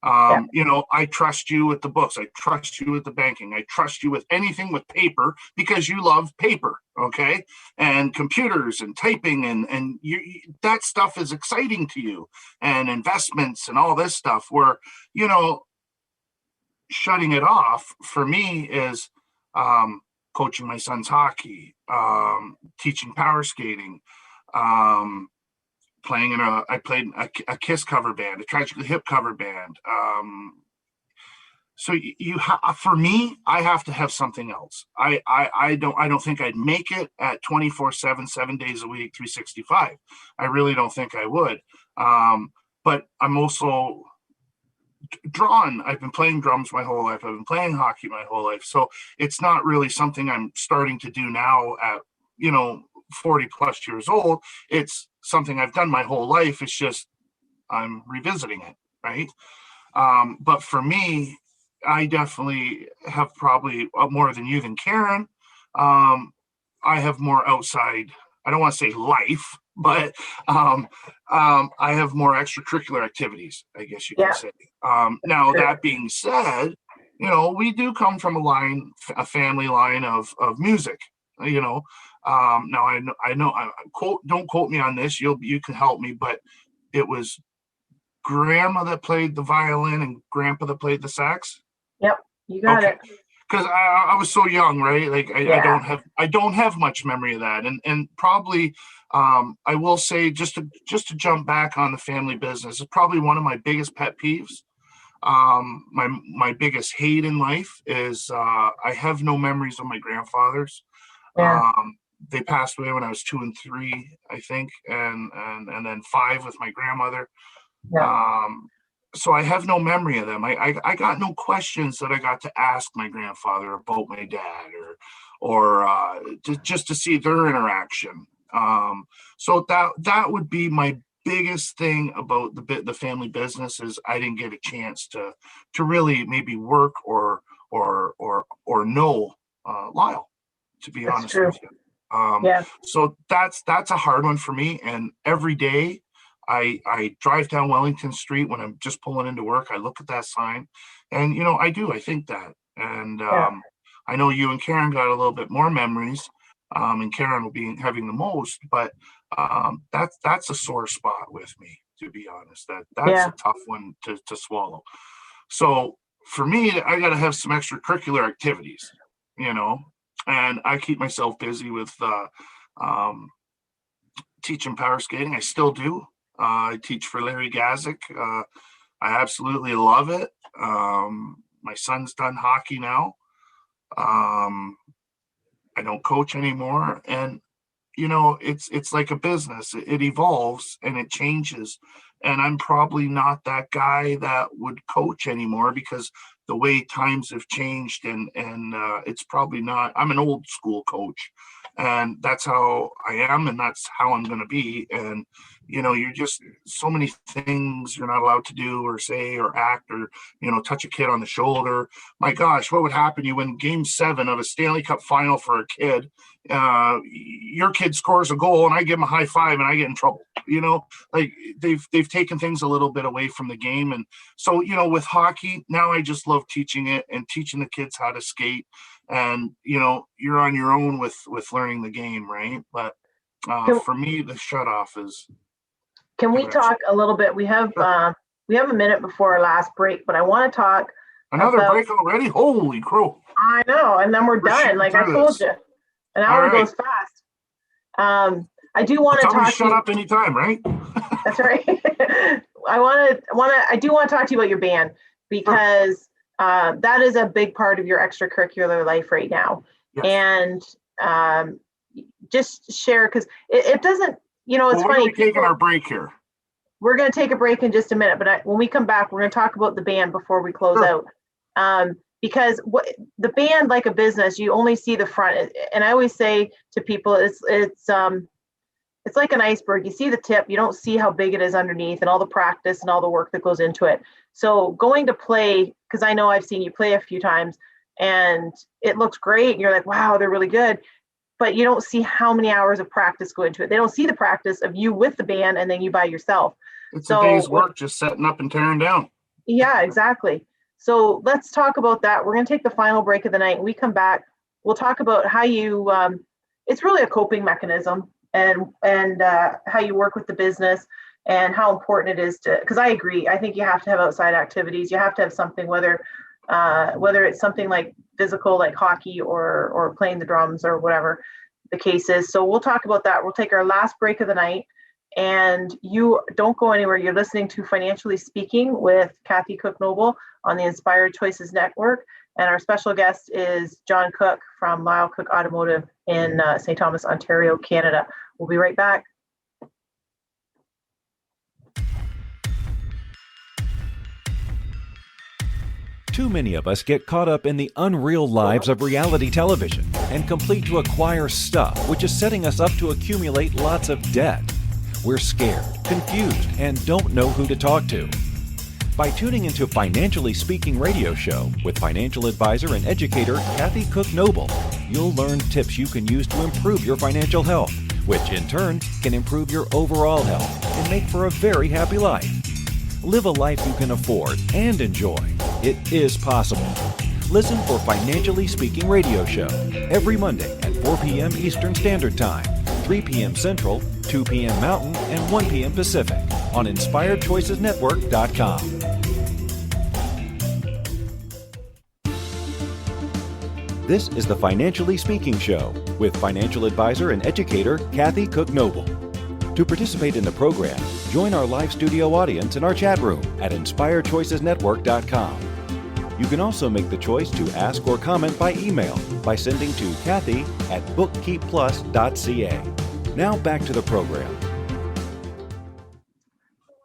[SPEAKER 2] Yeah.
[SPEAKER 3] You know, I trust you with the books. I trust you with the banking. I trust you with anything with paper, because you love paper, okay? And computers and typing, and that stuff is exciting to you, and investments and all this stuff, where, you know, shutting it off for me is coaching my son's hockey, teaching power skating, I played a Kiss cover band, a Tragically Hip cover band. So for me, I have to have something else. I don't think I'd make it at 24/7, 7 days a week, 365. I really don't think I would. But I'm also drawn. I've been playing drums my whole life. I've been playing hockey my whole life. So it's not really something I'm starting to do now at, 40 plus years old. It's something I've done my whole life. It's just I'm revisiting it, right? But for me, I definitely have probably more than you than Karen. I have more outside, I don't want to say life, but I have more extracurricular activities, I guess you can say. Now, that being said, we do come from a family line of music, now I know, don't quote me on this, you can help me, but it was grandma that played the violin and grandpa that played the sax.
[SPEAKER 2] Yep, you got it.
[SPEAKER 3] Because I was so young, right? Like I don't have much memory of that, and probably I will say, just to jump back on the family business, is probably one of my biggest pet peeves. My biggest hate in life is I have no memories of my grandfathers.
[SPEAKER 2] Yeah.
[SPEAKER 3] They passed away when I was 2 and 3, I think, and then 5 with my grandmother.
[SPEAKER 2] Yeah.
[SPEAKER 3] So I have no memory of them. I got no questions that I got to ask my grandfather about my dad, or just to see their interaction. So that would be my biggest thing about the family business, is I didn't get a chance to really maybe work or know Lyle, to be honest with you. So that's a hard one for me. And every day I drive down Wellington Street when I'm just pulling into work, I look at that sign, and I think that. And I know you and Karen got a little bit more memories, and Karen will be having the most, but that's a sore spot with me, to be honest. That's a tough one to swallow. So for me, I got to have some extracurricular activities, and I keep myself busy with teaching power skating. I still do. I teach for Larry Gazik. I absolutely love it. My son's done hockey now. I don't coach anymore, and it's like a business. It evolves and it changes, and I'm probably not that guy that would coach anymore, because the way times have changed, and it's probably not. I'm an old school coach, and that's how I am, and that's how I'm going to be. And you're just so many things you're not allowed to do or say or act, or touch a kid on the shoulder. My gosh, what would happen? You win Game 7 of a Stanley Cup final for a kid. Your kid scores a goal, and I give him a high five, and I get in trouble. Like they've taken things a little bit away from the game. And so with hockey now, I just love teaching it and teaching the kids how to skate. And you're on your own with learning the game, right? But for me, the shut off is.
[SPEAKER 2] Can we talk a little bit? We have a minute before our last break, but I want to talk
[SPEAKER 3] another break already. Holy crow!
[SPEAKER 2] I know, and then we're done. Like I told you, an hour goes fast. I do want to
[SPEAKER 3] Tell me
[SPEAKER 2] talk to
[SPEAKER 3] shut
[SPEAKER 2] you.
[SPEAKER 3] up anytime, right?
[SPEAKER 2] That's right. I do want to talk to you about your band because that is a big part of your extracurricular life right now.
[SPEAKER 3] Yes.
[SPEAKER 2] And just share, because it doesn't, it's
[SPEAKER 3] Well, when are
[SPEAKER 2] funny.
[SPEAKER 3] we taking our break here?
[SPEAKER 2] We're going to take a break in just a minute, but when we come back, we're going to talk about the band before we close out. Because the band, like a business, you only see the front. And I always say to people, it's like an iceberg. You see the tip, you don't see how big it is underneath and all the practice and all the work that goes into it. So going to play, because I know I've seen you play a few times and it looks great. And you're like, wow, they're really good. But you don't see how many hours of practice go into it. They don't see the practice of you with the band and then you by yourself.
[SPEAKER 3] It's a day's work just setting up and tearing down.
[SPEAKER 2] Yeah, exactly. So let's talk about that. We're going to take the final break of the night. When we come back, we'll talk about how you, it's really a coping mechanism and how you work with the business and how important it is to, because I agree. I think you have to have outside activities. You have to have something, whether it's something like physical, like hockey or playing the drums or whatever the case is. So we'll talk about that. We'll take our last break of the night. And you don't go anywhere. You're listening to Financially Speaking with Kathy Cook Noble on the Inspired Choices Network. And our special guest is John Cook from Lyle Cook Automotive in St. Thomas, Ontario, Canada. We'll be right back.
[SPEAKER 1] Too many of us get caught up in the unreal lives of reality television and complete to acquire stuff, which is setting us up to accumulate lots of debt. We're scared, confused, and don't know who to talk to. By tuning into Financially Speaking radio show with financial advisor and educator Kathy Cook Noble, you'll learn tips you can use to improve your financial health, which in turn can improve your overall health and make for a very happy life. Live a life you can afford and enjoy. It is possible. Listen for Financially Speaking radio show every Monday at 4 p.m. Eastern Standard Time, 3 p.m. Central, 2 p.m. Mountain, and 1 p.m. Pacific on InspiredChoicesNetwork.com. This is the Financially Speaking Show with financial advisor and educator Kathy Cook Noble. To participate in the program, join our live studio audience in our chat room at InspiredChoicesNetwork.com. You can also make the choice to ask or comment by email by sending to Kathy@bookkeepplus.ca. Now back to the program.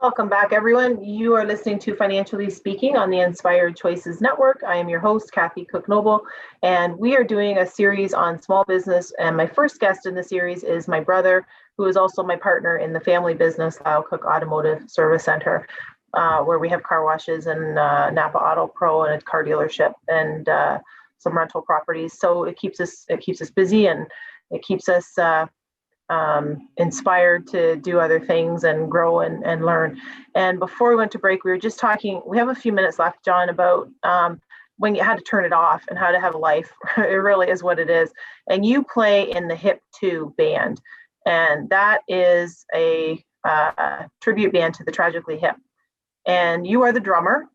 [SPEAKER 2] Welcome back, everyone. You are listening to Financially Speaking on the Inspired Choices Network. I am your host, Kathy Cook Noble, and we are doing a series on small business. And my first guest in the series is my brother, who is also my partner in the family business, Lyle Cook Automotive Service Center, where we have car washes and Napa Auto Pro and a car dealership and some rental properties. So it keeps us busy and it keeps us inspired to do other things and grow and learn. And before we went to break, we were just talking, we have a few minutes left, John, about when you had to turn it off and how to have a life. It really is what it is. And you play in the Hip 2 band, and that is a tribute band to the Tragically Hip. And you are the drummer,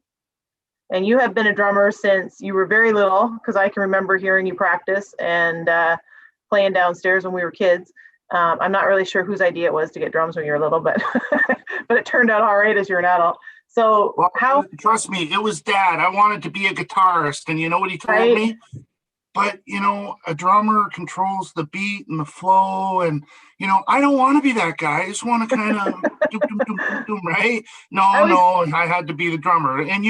[SPEAKER 2] and you have been a drummer since you were very little, because I can remember hearing you practice and playing downstairs when we were kids. I'm not really sure whose idea it was to get drums when you were little, but but it turned out all right as you're an adult. So
[SPEAKER 3] trust me, it was Dad. I wanted to be a guitarist, and you know what he told me? But a drummer controls the beat and the flow, and I don't want to be that guy. I just want to kind of doom, right? No, I had to be the drummer. And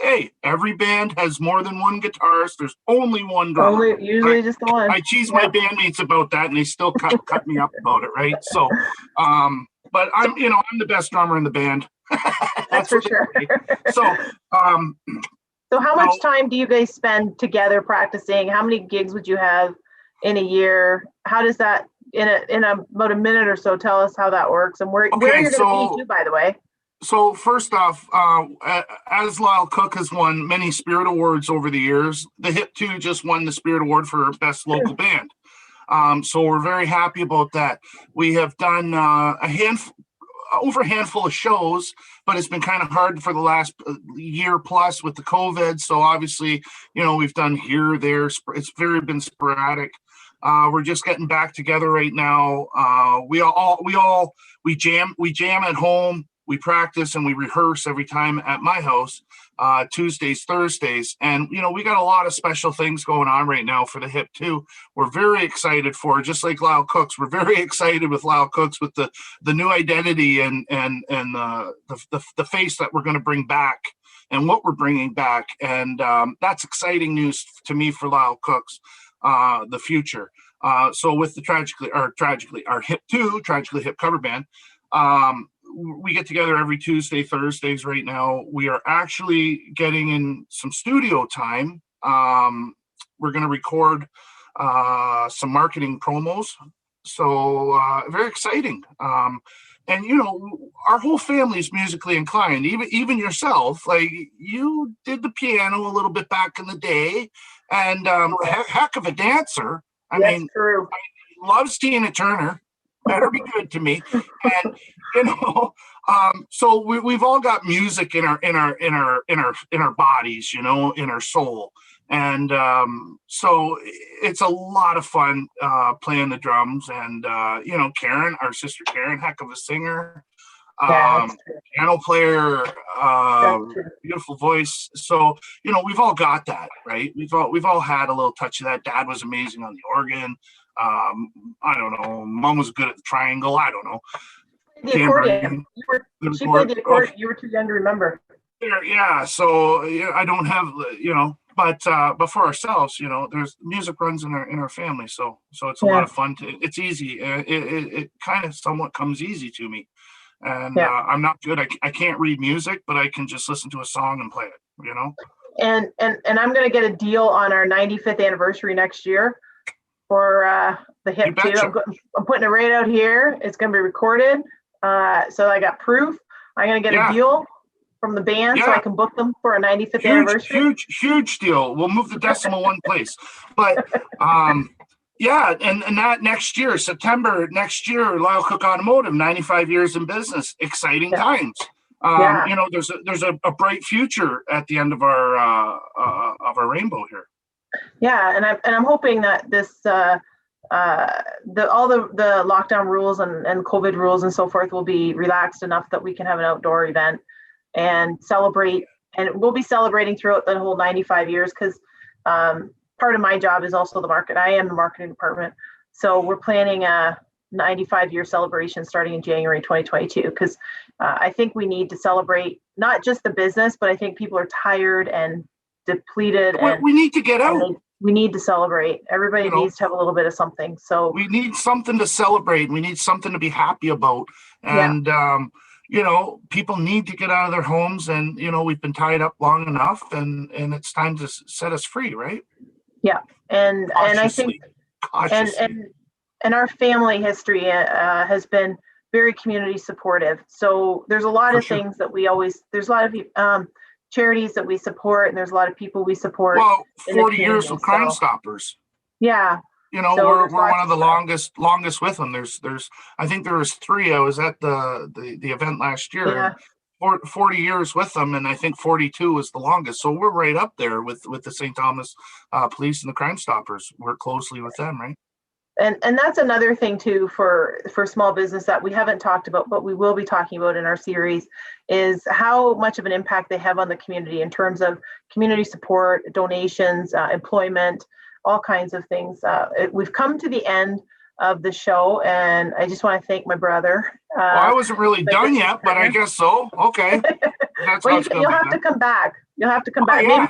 [SPEAKER 3] hey, every band has more than one guitarist. There's only one drummer.
[SPEAKER 2] Usually just the one.
[SPEAKER 3] I tease my bandmates about that, and they still cut me up about it, right? So, but I'm the best drummer in the band.
[SPEAKER 2] That's for sure.
[SPEAKER 3] So,
[SPEAKER 2] how much time do you guys spend together practicing? How many gigs would you have in a year? How does that, in about a minute or so, tell us how that works and where you're going to be too, by the way?
[SPEAKER 3] So first off, as Lyle Cook has won many Spirit Awards over the years, the Hip 2 just won the Spirit Award for Best Local Band. So we're very happy about that. We have done over a handful of shows, but it's been kind of hard for the last year plus with the COVID. So obviously, we've done here, there. It's been sporadic. We're just getting back together right now. We jam at home. We practice and we rehearse every time at my house, Tuesdays, Thursdays. And, we got a lot of special things going on right now for the hip too. We're very excited just like Lyle Cooks. We're very excited with Lyle Cooks with the new identity and the face that we're going to bring back and what we're bringing back. And that's exciting news to me for Lyle Cooks, the future. So with the Tragically Hip cover band, we get together every Tuesday, Thursdays right now. We are actually getting in some studio time. We're going to record some marketing promos. So very exciting. And, our whole family is musically inclined, even yourself. Like, you did the piano a little bit back in the day, and heck of a dancer. I mean,
[SPEAKER 2] true.
[SPEAKER 3] Loves Tina Turner. Better be good to me. And so we've all got music in our bodies, in our soul. And so it's a lot of fun playing the drums. And Karen, our sister Karen, heck of a singer, piano player, beautiful voice. So we've all got that, right? We've all had a little touch of that. Dad was amazing on the organ. I don't know. Mom was good at the triangle. I don't know.
[SPEAKER 2] The accordion. She played the accordion. You were too young to remember.
[SPEAKER 3] Yeah. So I don't have, but for ourselves, there's music runs in our family. So it's a lot of fun. It's easy. It kind of somewhat comes easy to me. And I'm not good. I can't read music, but I can just listen to a song and play it.
[SPEAKER 2] And I'm going to get a deal on our 95th anniversary next year. For the hip too. I'm putting it right out here. It's going to be recorded. So I got proof. I'm going to get a deal from the band so I can book them for a 95th anniversary.
[SPEAKER 3] Huge deal. We'll move the decimal one place. But and that next year, September next year, Lyle Cook Automotive, 95 years in business. Exciting times. There's a bright future at the end of our rainbow here.
[SPEAKER 2] Yeah, and I'm hoping that this all the lockdown rules and COVID rules and so forth will be relaxed enough that we can have an outdoor event and celebrate. And we'll be celebrating throughout the whole 95 years because part of my job is also the market. I am the marketing department, so we're planning a 95-year celebration starting in January 2022 because I think we need to celebrate not just the business, but I think people are tired and depleted, and
[SPEAKER 3] we need to get out.
[SPEAKER 2] We need to celebrate. Everybody needs to have a little bit of something. So
[SPEAKER 3] we need something to celebrate. We need something to be happy about. And people need to get out of their homes. And we've been tied up long enough, and it's time to set us free, right?
[SPEAKER 2] Yeah, and I think and our family history has been very community supportive. So there's a lot of things that there's a lot of charities that we support, and there's a lot of people we support.
[SPEAKER 3] Well, 40 years with Crime Stoppers.
[SPEAKER 2] Yeah.
[SPEAKER 3] We're one of the longest with them. There's I think there was 3. I was at the event last year. Yeah. 40 years with them, and I think 42 was the longest. So we're right up there with the St. Thomas Police and the Crime Stoppers. We're closely with them, right?
[SPEAKER 2] And that's another thing too for small business that we haven't talked about, but we will be talking about in our series, is how much of an impact they have on the community in terms of community support, donations, employment, all kinds of things. We've come to the end of the show, and I just want to thank my brother.
[SPEAKER 3] Well, I wasn't really done yet, but I guess so. Okay.
[SPEAKER 2] You'll have to come back. You'll have to come back. Yeah.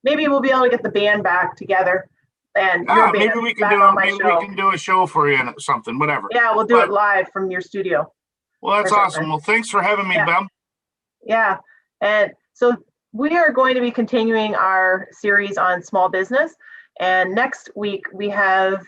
[SPEAKER 2] Maybe we'll be able to get the band back together. And
[SPEAKER 3] maybe we can do a show for you or something, whatever.
[SPEAKER 2] Yeah, we'll do it live from your studio.
[SPEAKER 3] Well, that's awesome. Well, thanks for having me, Bem.
[SPEAKER 2] Yeah, and so we are going to be continuing our series on small business. And next week we have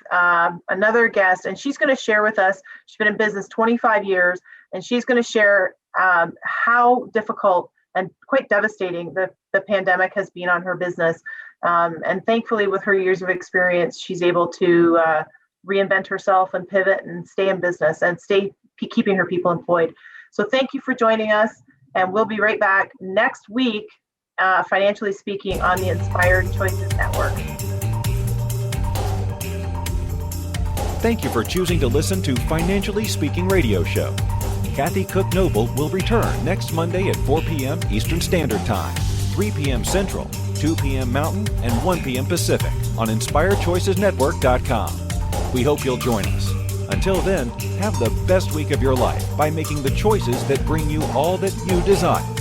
[SPEAKER 2] another guest, and she's going to share with us. She's been in business 25 years, and she's going to share how difficult and quite devastating the pandemic has been on her business. And thankfully, with her years of experience, she's able to reinvent herself and pivot and stay in business and keeping her people employed. So thank you for joining us, and we'll be right back next week, Financially Speaking, on the Inspired Choices Network.
[SPEAKER 1] thank you for choosing to listen to Financially Speaking Radio Show. Kathy Cook Noble will return next Monday at 4 p.m. Eastern Standard Time, 3 p.m. Central, 2 p.m. Mountain, and 1 p.m. Pacific on InspiredChoicesNetwork.com. We hope you'll join us. Until then, have the best week of your life by making the choices that bring you all that you desire.